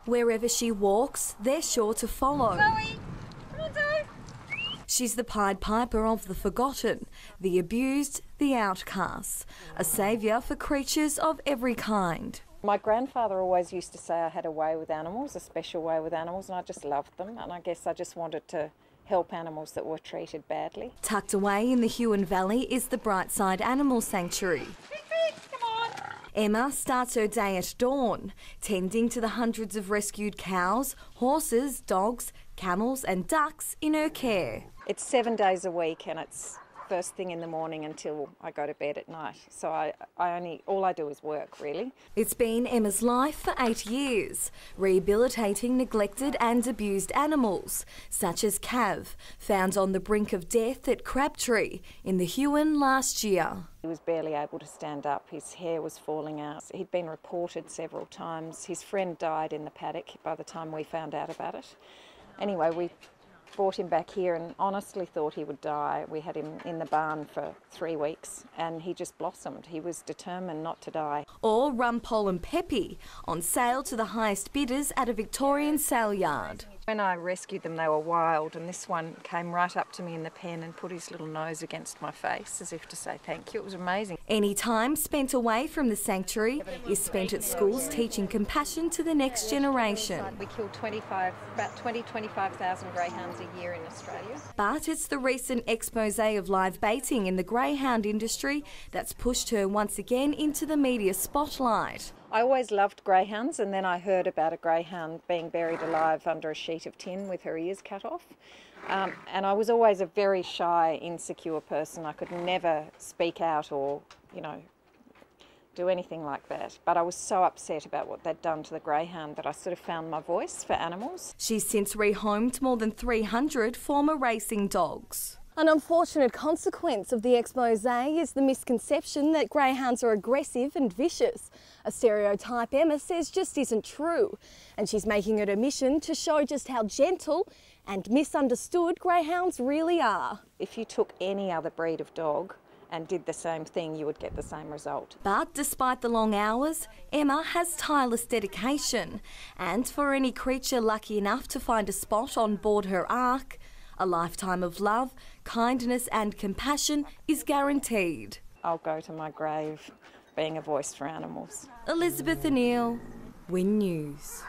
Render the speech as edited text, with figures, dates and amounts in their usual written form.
Wherever she walks, they're sure to follow. Zoe! Come on, Zoe! She's the Pied Piper of the forgotten, the abused, the outcasts, a saviour for creatures of every kind. My grandfather always used to say I had a way with animals, a special way with animals, and I just loved them, and I guess I just wanted to help animals that were treated badly. Tucked away in the Huon Valley is the Brightside Animal Sanctuary. Come on! Emma starts her day at dawn, tending to the hundreds of rescued cows, horses, dogs, camels and ducks in her care. It's 7 days a week and it's first thing in the morning until I go to bed at night. So all I do is work, really. It's been Emma's life for 8 years, rehabilitating neglected and abused animals, such as Cav, found on the brink of death at Crabtree in the Huon last year. He was barely able to stand up, his hair was falling out. He'd been reported several times. His friend died in the paddock by the time we found out about it. Anyway, we brought him back here and honestly thought he would die. We had him in the barn for 3 weeks and he just blossomed. He was determined not to die. Or Rumpole and Peppy, on sale to the highest bidders at a Victorian sale yard. When I rescued them, they were wild, and this one came right up to me in the pen and put his little nose against my face as if to say thank you. It was amazing. Any time spent away from the sanctuary is spent at schools teaching compassion to the next generation. We kill about 25,000 greyhounds a year in Australia. But it's the recent expose of live baiting in the greyhound industry that's pushed her once again into the media spotlight. I always loved greyhounds, and then I heard about a greyhound being buried alive under a sheet of tin with her ears cut off. And I was always a very shy, insecure person. I could never speak out or, do anything like that. But I was so upset about what they'd done to the greyhound that I sort of found my voice for animals. She's since rehomed more than 300 former racing dogs. An unfortunate consequence of the expose is the misconception that greyhounds are aggressive and vicious, a stereotype Emma says just isn't true, and she's making it a mission to show just how gentle and misunderstood greyhounds really are. If you took any other breed of dog and did the same thing, you would get the same result. But despite the long hours, Emma has tireless dedication, and for any creature lucky enough to find a spot on board her ark, a lifetime of love, kindness and compassion is guaranteed. I'll go to my grave being a voice for animals. Elizabeth O'Neill, Win News.